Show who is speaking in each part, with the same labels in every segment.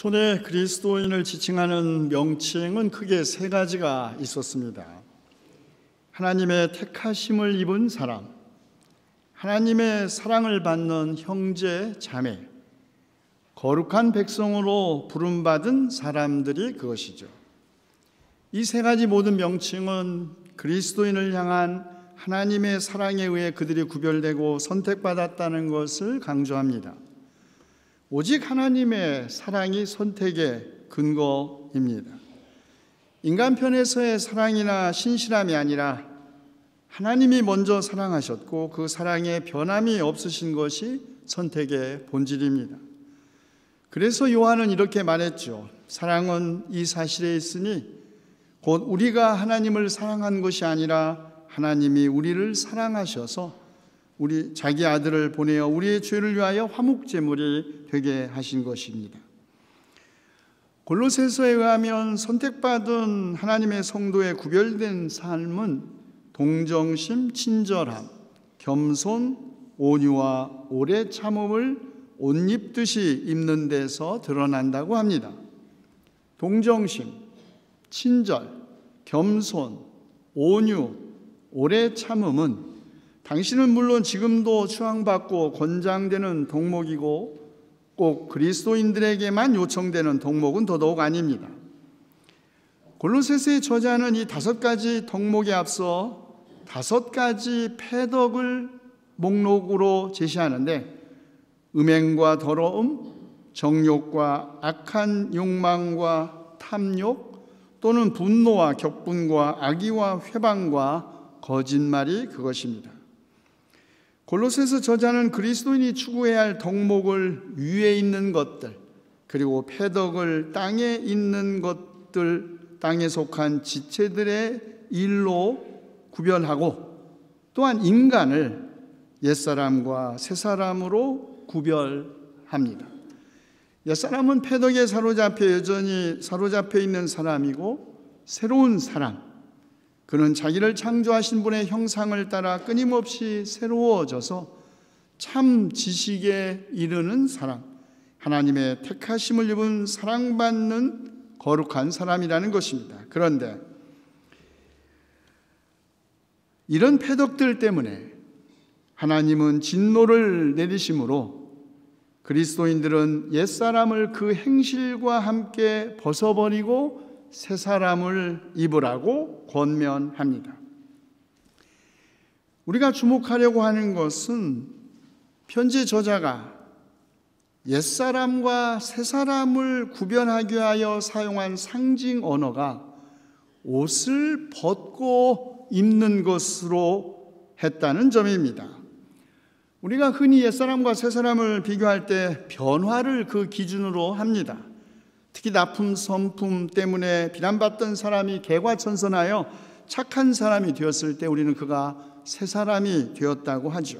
Speaker 1: 초대 그리스도인을 지칭하는 명칭은 크게 세 가지가 있었습니다. 하나님의 택하심을 입은 사람, 하나님의 사랑을 받는 형제, 자매, 거룩한 백성으로 부름받은 사람들이 그것이죠. 이 세 가지 모든 명칭은 그리스도인을 향한 하나님의 사랑에 의해 그들이 구별되고 선택받았다는 것을 강조합니다. 오직 하나님의 사랑이 선택의 근거입니다. 인간 편에서의 사랑이나 신실함이 아니라 하나님이 먼저 사랑하셨고 그 사랑에 변함이 없으신 것이 선택의 본질입니다. 그래서 요한은 이렇게 말했죠. 사랑은 이 사실에 있으니 곧 우리가 하나님을 사랑한 것이 아니라 하나님이 우리를 사랑하셔서 우리 자기 아들을 보내어 우리의 죄를 위하여 화목제물이 되게 하신 것입니다. 골로새서에 의하면 선택받은 하나님의 성도의 구별된 삶은 동정심, 친절함, 겸손, 온유와 오래 참음을 옷 입듯이 입는 데서 드러난다고 합니다. 동정심, 친절, 겸손, 온유, 오래 참음은 당신은 물론 지금도 추앙받고 권장되는 덕목이고 꼭 그리스도인들에게만 요청되는 덕목은 더더욱 아닙니다. 골로새서의 저자는 이 5가지 덕목에 앞서 5가지 패덕을 목록으로 제시하는데 음행과 더러움, 정욕과 악한 욕망과 탐욕 또는 분노와 격분과 악의와 회방과 거짓말이 그것입니다. 골로새서 저자는 그리스도인이 추구해야 할 덕목을 위에 있는 것들 그리고 패덕을 땅에 있는 것들, 땅에 속한 지체들의 일로 구별하고 또한 인간을 옛사람과 새사람으로 구별합니다. 옛사람은 패덕에 사로잡혀 여전히 사로잡혀 있는 사람이고 새로운 사람, 그는 자기를 창조하신 분의 형상을 따라 끊임없이 새로워져서 참 지식에 이르는 사람, 하나님의 택하심을 입은 사랑받는 거룩한 사람이라는 것입니다. 그런데 이런 패덕들 때문에 하나님은 진노를 내리심으로 그리스도인들은 옛사람을 그 행실과 함께 벗어버리고 새 사람을 입으라고 권면합니다. 우리가 주목하려고 하는 것은 편지 저자가 옛사람과 새사람을 구별하기 위하여 사용한 상징 언어가 옷을 벗고 입는 것으로 했다는 점입니다. 우리가 흔히 옛사람과 새사람을 비교할 때 변화를 그 기준으로 합니다. 특히 납품, 선품 때문에 비난받던 사람이 개과천선하여 착한 사람이 되었을 때 우리는 그가 새 사람이 되었다고 하죠.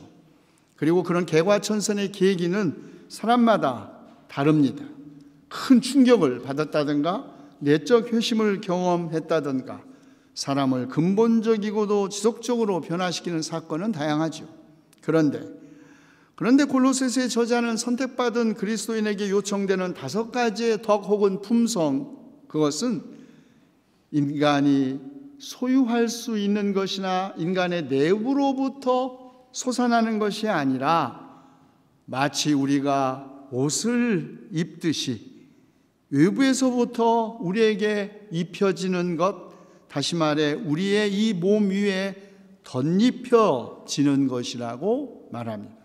Speaker 1: 그리고 그런 개과천선의 계기는 사람마다 다릅니다. 큰 충격을 받았다든가 내적 회심을 경험했다든가 사람을 근본적이고도 지속적으로 변화시키는 사건은 다양하죠. 그런데 골로새서의 저자는 선택받은 그리스도인에게 요청되는 5가지의 덕 혹은 품성, 그것은 인간이 소유할 수 있는 것이나 인간의 내부로부터 솟아나는 것이 아니라 마치 우리가 옷을 입듯이 외부에서부터 우리에게 입혀지는 것, 다시 말해 우리의 이 몸 위에 덧입혀지는 것이라고 말합니다.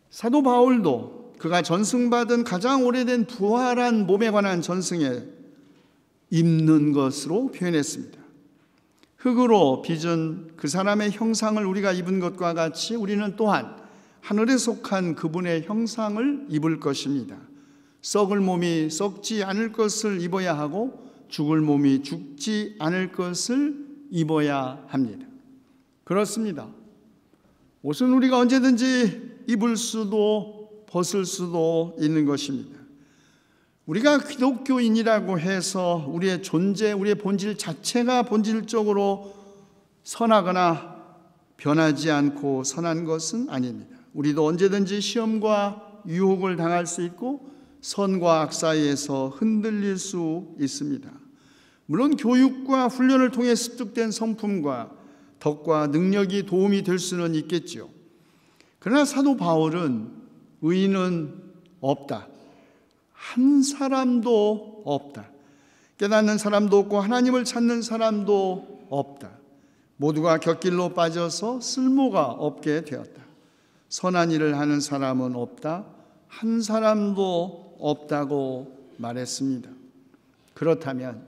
Speaker 1: 사도 바울도 그가 전승받은 가장 오래된 부활한 몸에 관한 전승에 입는 것으로 표현했습니다. 흙으로 빚은 그 사람의 형상을 우리가 입은 것과 같이 우리는 또한 하늘에 속한 그분의 형상을 입을 것입니다. 썩을 몸이 썩지 않을 것을 입어야 하고 죽을 몸이 죽지 않을 것을 입어야 합니다. 그렇습니다. 옷은 우리가 언제든지 입을 수도 벗을 수도 있는 것입니다. 우리가 기독교인이라고 해서 우리의 존재, 우리의 본질 자체가 본질적으로 선하거나 변하지 않고 선한 것은 아닙니다. 우리도 언제든지 시험과 유혹을 당할 수 있고 선과 악 사이에서 흔들릴 수 있습니다. 물론 교육과 훈련을 통해 습득된 성품과 덕과 능력이 도움이 될 수는 있겠지요. 그러나 사도 바울은 의인은 없다, 한 사람도 없다, 깨닫는 사람도 없고 하나님을 찾는 사람도 없다, 모두가 곁길로 빠져서 쓸모가 없게 되었다, 선한 일을 하는 사람은 없다, 한 사람도 없다고 말했습니다. 그렇다면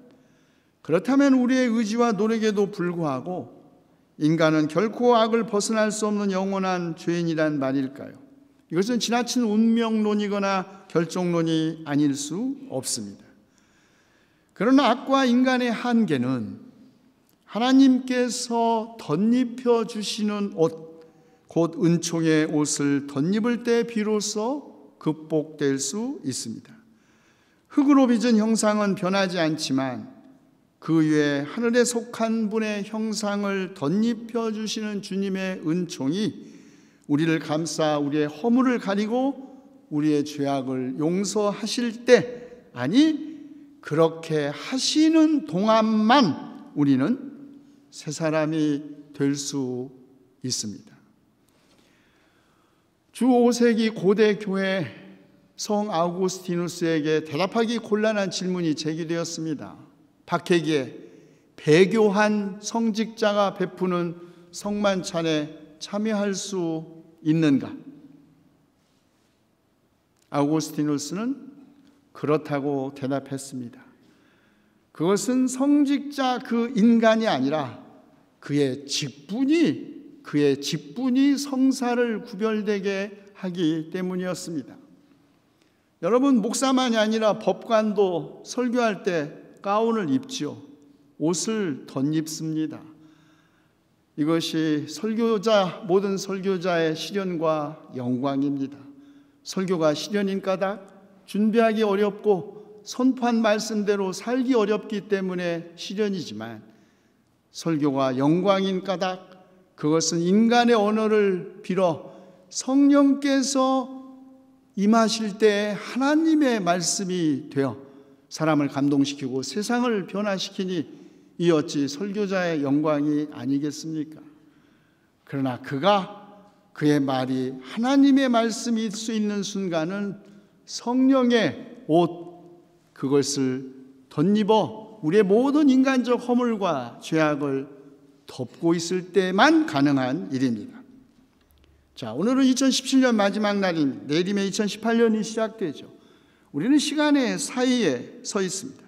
Speaker 1: 우리의 의지와 노력에도 불구하고 인간은 결코 악을 벗어날 수 없는 영원한 죄인이란 말일까요? 이것은 지나친 운명론이거나 결정론이 아닐 수 없습니다. 그러나 악과 인간의 한계는 하나님께서 덧입혀 주시는 옷, 곧 은총의 옷을 덧입을 때 비로소 극복될 수 있습니다. 흙으로 빚은 형상은 변하지 않지만 그 위에 하늘에 속한 분의 형상을 덧입혀 주시는 주님의 은총이 우리를 감싸 우리의 허물을 가리고 우리의 죄악을 용서하실 때, 아니 그렇게 하시는 동안만 우리는 새 사람이 될 수 있습니다. 주 5세기 고대 교회 성 아우구스티누스에게 대답하기 곤란한 질문이 제기되었습니다. 박해기에 배교한 성직자가 베푸는 성만찬에 참여할 수 있는가? 아우구스티누스는 그렇다고 대답했습니다. 그것은 성직자 그 인간이 아니라 그의 직분이 성사를 구별되게 하기 때문이었습니다. 여러분, 목사만이 아니라 법관도 설교할 때 가운을 입지요. 옷을 덧입습니다. 이것이 모든 설교자의 시련과 영광입니다. 설교가 시련인 까닭 준비하기 어렵고 선포한 말씀대로 살기 어렵기 때문에 시련이지만, 설교가 영광인 까닭 그것은 인간의 언어를 빌어 성령께서 임하실 때 하나님의 말씀이 되어 사람을 감동시키고 세상을 변화시키니 이 어찌 설교자의 영광이 아니겠습니까? 그러나 그의 말이 하나님의 말씀일 수 있는 순간은 성령의 옷, 그것을 덧입어 우리의 모든 인간적 허물과 죄악을 덮고 있을 때만 가능한 일입니다. 자, 오늘은 2017년 마지막 날입니다. 내일이면 2018년이 시작되죠. 우리는 시간의 사이에 서 있습니다.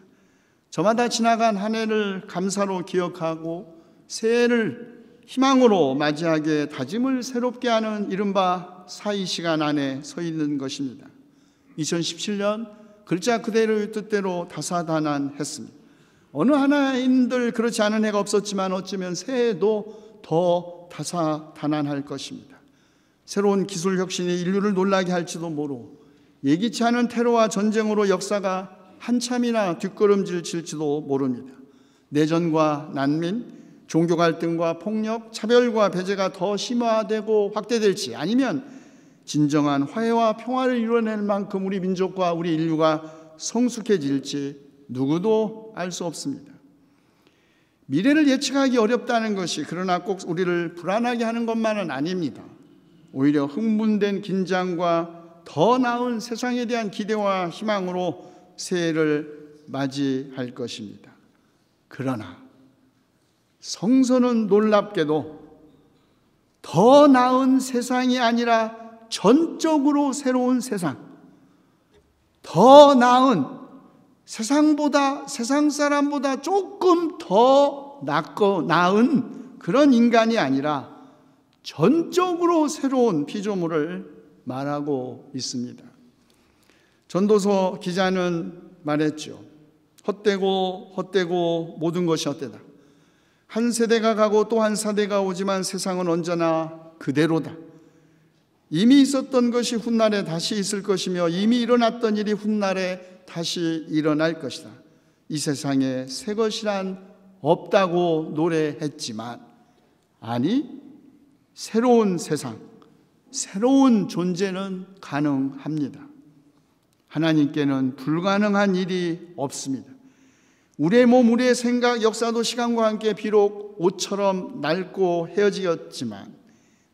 Speaker 1: 저마다 지나간 한 해를 감사로 기억하고 새해를 희망으로 맞이하게 다짐을 새롭게 하는 이른바 사이 시간 안에 서 있는 것입니다. 2017년 글자 그대로의 뜻대로 다사다난했습니다. 어느 하나인들 그렇지 않은 해가 없었지만 어쩌면 새해도 더 다사다난할 것입니다. 새로운 기술 혁신이 인류를 놀라게 할지도 모르고 예기치 않은 테러와 전쟁으로 역사가 한참이나 뒷걸음질 칠지도 모릅니다. 내전과 난민, 종교 갈등과 폭력, 차별과 배제가 더 심화되고 확대될지, 아니면 진정한 화해와 평화를 이뤄낼 만큼 우리 민족과 우리 인류가 성숙해질지 누구도 알 수 없습니다. 미래를 예측하기 어렵다는 것이 그러나 꼭 우리를 불안하게 하는 것만은 아닙니다. 오히려 흥분된 긴장과 더 나은 세상에 대한 기대와 희망으로 새해를 맞이할 것입니다. 그러나 성서는 놀랍게도 더 나은 세상이 아니라 전적으로 새로운 세상, 더 나은 세상 사람보다 조금 더 나은 그런 인간이 아니라 전적으로 새로운 피조물을 말하고 있습니다. 전도서 기자는 말했죠. 헛되고 모든 것이 헛되다. 한 세대가 가고 또 한 세대가 오지만 세상은 언제나 그대로다. 이미 있었던 것이 훗날에 다시 있을 것이며 이미 일어났던 일이 훗날에 다시 일어날 것이다. 이 세상에 새 것이란 없다고 노래했지만, 아니, 새로운 세상, 새로운 존재는 가능합니다. 하나님께는 불가능한 일이 없습니다. 우리의 몸, 우리의 생각, 역사도 시간과 함께 비록 옷처럼 낡고 헤어지었지만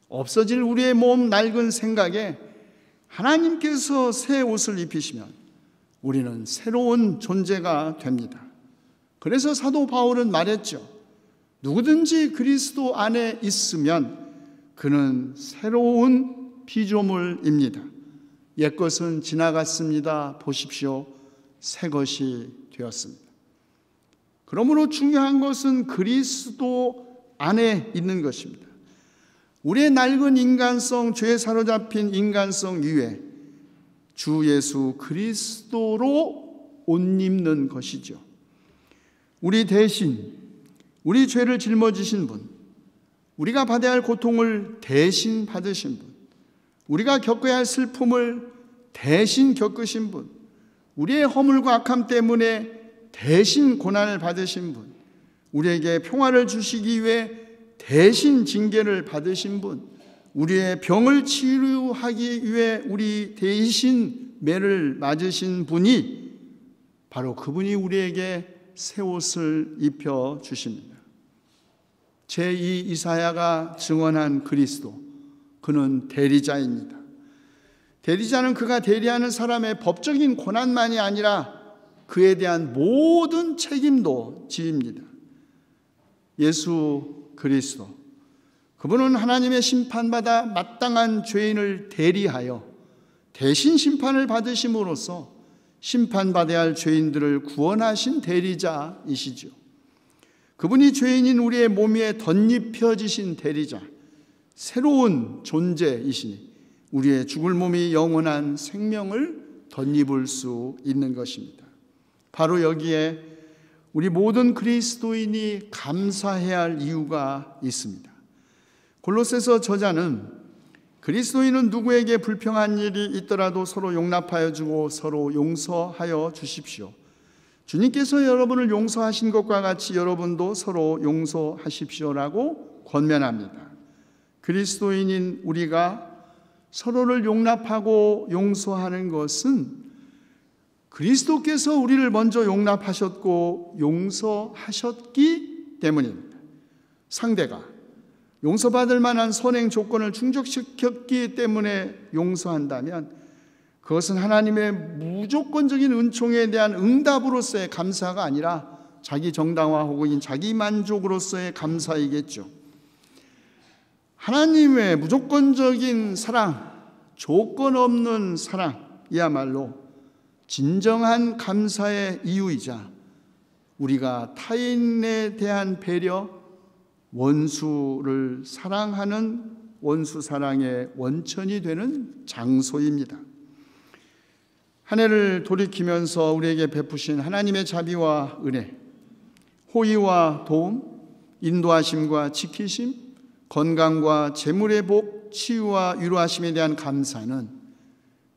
Speaker 1: 없어질 우리의 몸, 낡은 생각에 하나님께서 새 옷을 입히시면 우리는 새로운 존재가 됩니다. 그래서 사도 바울은 말했죠. 누구든지 그리스도 안에 있으면 그는 새로운 피조물입니다. 옛것은 지나갔습니다. 보십시오. 새 것이 되었습니다. 그러므로 중요한 것은 그리스도 안에 있는 것입니다. 우리의 낡은 인간성, 죄에 사로잡힌 인간성 위에 주 예수 그리스도로 옷 입는 것이죠. 우리 대신 우리 죄를 짊어지신 분, 우리가 받아야 할 고통을 대신 받으신 분, 우리가 겪어야 할 슬픔을 대신 겪으신 분, 우리의 허물과 악함 때문에 대신 고난을 받으신 분, 우리에게 평화를 주시기 위해 대신 징계를 받으신 분, 우리의 병을 치유하기 위해 우리 대신 매를 맞으신 분이 바로 그분이 우리에게 새 옷을 입혀 주십니다. 제2 이사야가 증언한 그리스도, 그는 대리자입니다. 대리자는 그가 대리하는 사람의 법적인 고난만이 아니라 그에 대한 모든 책임도 집니다. 예수 그리스도, 그분은 하나님의 심판받아 마땅한 죄인을 대리하여 대신 심판을 받으심으로써 심판받아야 할 죄인들을 구원하신 대리자이시죠. 그분이 죄인인 우리의 몸 위에 덧입혀지신 대리자, 새로운 존재이시니 우리의 죽을 몸이 영원한 생명을 덧입을 수 있는 것입니다. 바로 여기에 우리 모든 그리스도인이 감사해야 할 이유가 있습니다. 골로새서 저자는 그리스도인은 누구에게 불평한 일이 있더라도 서로 용납하여 주고 서로 용서하여 주십시오. 주님께서 여러분을 용서하신 것과 같이 여러분도 서로 용서하십시오라고 권면합니다. 그리스도인인 우리가 서로를 용납하고 용서하는 것은 그리스도께서 우리를 먼저 용납하셨고 용서하셨기 때문입니다. 상대가 용서받을 만한 선행 조건을 충족시켰기 때문에 용서한다면 그것은 하나님의 무조건적인 은총에 대한 응답으로서의 감사가 아니라 자기 정당화 혹은 자기 만족으로서의 감사이겠죠. 하나님의 무조건적인 사랑, 조건 없는 사랑이야말로 진정한 감사의 이유이자 우리가 타인에 대한 배려, 원수를 사랑하는 원수 사랑의 원천이 되는 장소입니다. 한 해를 돌이키면서 우리에게 베푸신 하나님의 자비와 은혜, 호의와 도움, 인도하심과 지키심, 건강과 재물의 복, 치유와 위로하심에 대한 감사는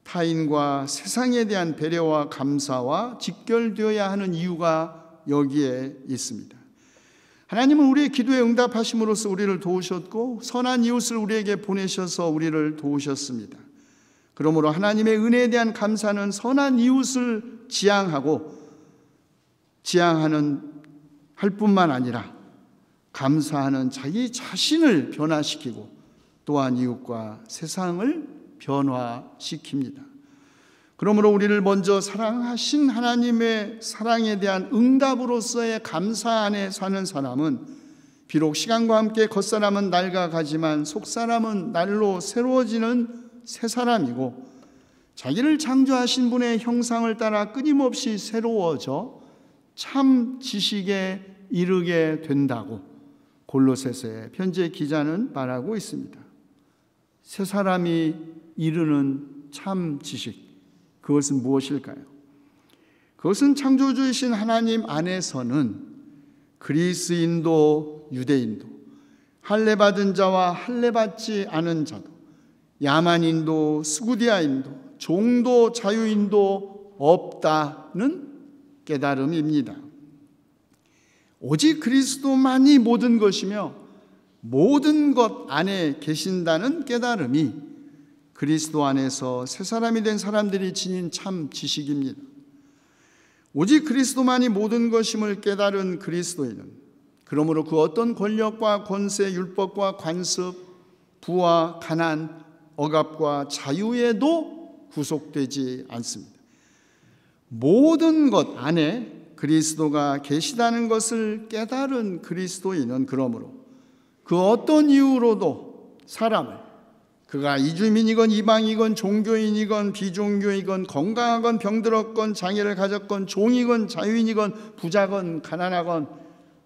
Speaker 1: 타인과 세상에 대한 배려와 감사와 직결되어야 하는 이유가 여기에 있습니다. 하나님은 우리의 기도에 응답하심으로써 우리를 도우셨고 선한 이웃을 우리에게 보내셔서 우리를 도우셨습니다. 그러므로 하나님의 은혜에 대한 감사는 선한 이웃을 지향하는 할 뿐만 아니라 감사하는 자기 자신을 변화시키고 또한 이웃과 세상을 변화시킵니다. 그러므로 우리를 먼저 사랑하신 하나님의 사랑에 대한 응답으로서의 감사 안에 사는 사람은 비록 시간과 함께 겉사람은 낡아가지만 속사람은 날로 새로워지는 새 사람이고 자기를 창조하신 분의 형상을 따라 끊임없이 새로워져 참 지식에 이르게 된다고 골로새서의 편지의 기자는 말하고 있습니다. 새 사람이 이르는 참 지식, 그것은 무엇일까요? 그것은 창조주이신 하나님 안에서는 그리스인도 유대인도, 할례받은 자와 할례받지 않은 자도, 야만인도 스구디아인도 종도 자유인도 없다는 깨달음입니다. 오직 그리스도만이 모든 것이며 모든 것 안에 계신다는 깨달음이 그리스도 안에서 새 사람이 된 사람들이 지닌 참 지식입니다. 오직 그리스도만이 모든 것임을 깨달은 그리스도인은 그러므로 그 어떤 권력과 권세, 율법과 관습, 부와 가난, 억압과 자유에도 구속되지 않습니다. 모든 것 안에 그리스도가 계시다는 것을 깨달은 그리스도인은 그러므로 그 어떤 이유로도 사람을, 그가 이주민이건 이방이건 종교인이건 비종교이건 건강하건 병들었건 장애를 가졌건 종이건 자유인이건 부자건 가난하건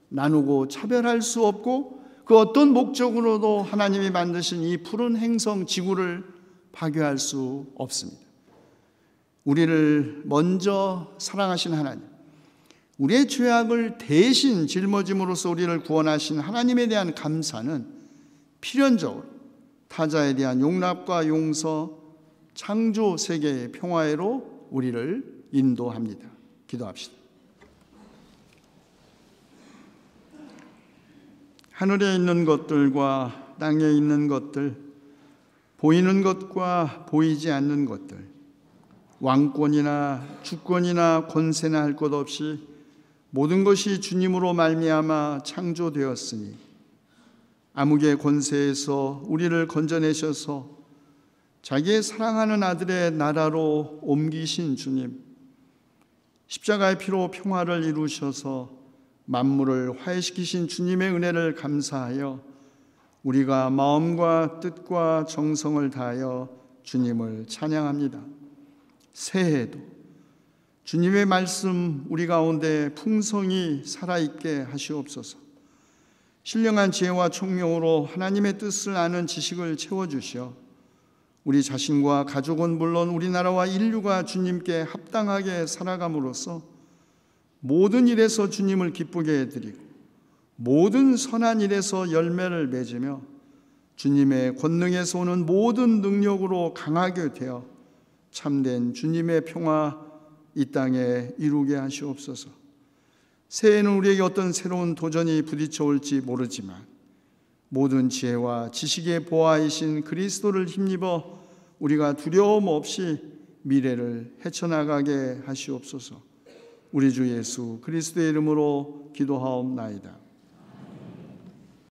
Speaker 1: 나누고 차별할 수 없고 그 어떤 목적으로도 하나님이 만드신 이 푸른 행성 지구를 파괴할 수 없습니다. 우리를 먼저 사랑하신 하나님, 우리의 죄악을 대신 짊어짐으로써 우리를 구원하신 하나님에 대한 감사는 필연적으로 타자에 대한 용납과 용서, 창조 세계의 평화로 우리를 인도합니다. 기도합시다. 하늘에 있는 것들과 땅에 있는 것들, 보이는 것과 보이지 않는 것들, 왕권이나 주권이나 권세나 할 것 없이 모든 것이 주님으로 말미암아 창조되었으니 암흑의 권세에서 우리를 건져내셔서 자기의 사랑하는 아들의 나라로 옮기신 주님, 십자가의 피로 평화를 이루셔서 만물을 화해시키신 주님의 은혜를 감사하여 우리가 마음과 뜻과 정성을 다하여 주님을 찬양합니다. 새해에도 주님의 말씀 우리 가운데 풍성히 살아있게 하시옵소서. 신령한 지혜와 총명으로 하나님의 뜻을 아는 지식을 채워주시어 우리 자신과 가족은 물론 우리나라와 인류가 주님께 합당하게 살아감으로써 모든 일에서 주님을 기쁘게 해드리고 모든 선한 일에서 열매를 맺으며 주님의 권능에서 오는 모든 능력으로 강하게 되어 참된 주님의 평화 이 땅에 이루게 하시옵소서. 새해에는 우리에게 어떤 새로운 도전이 부딪혀 올지 모르지만 모든 지혜와 지식의 보아이신 그리스도를 힘입어 우리가 두려움 없이 미래를 헤쳐나가게 하시옵소서. 우리 주 예수 그리스도의 이름으로 기도하옵나이다.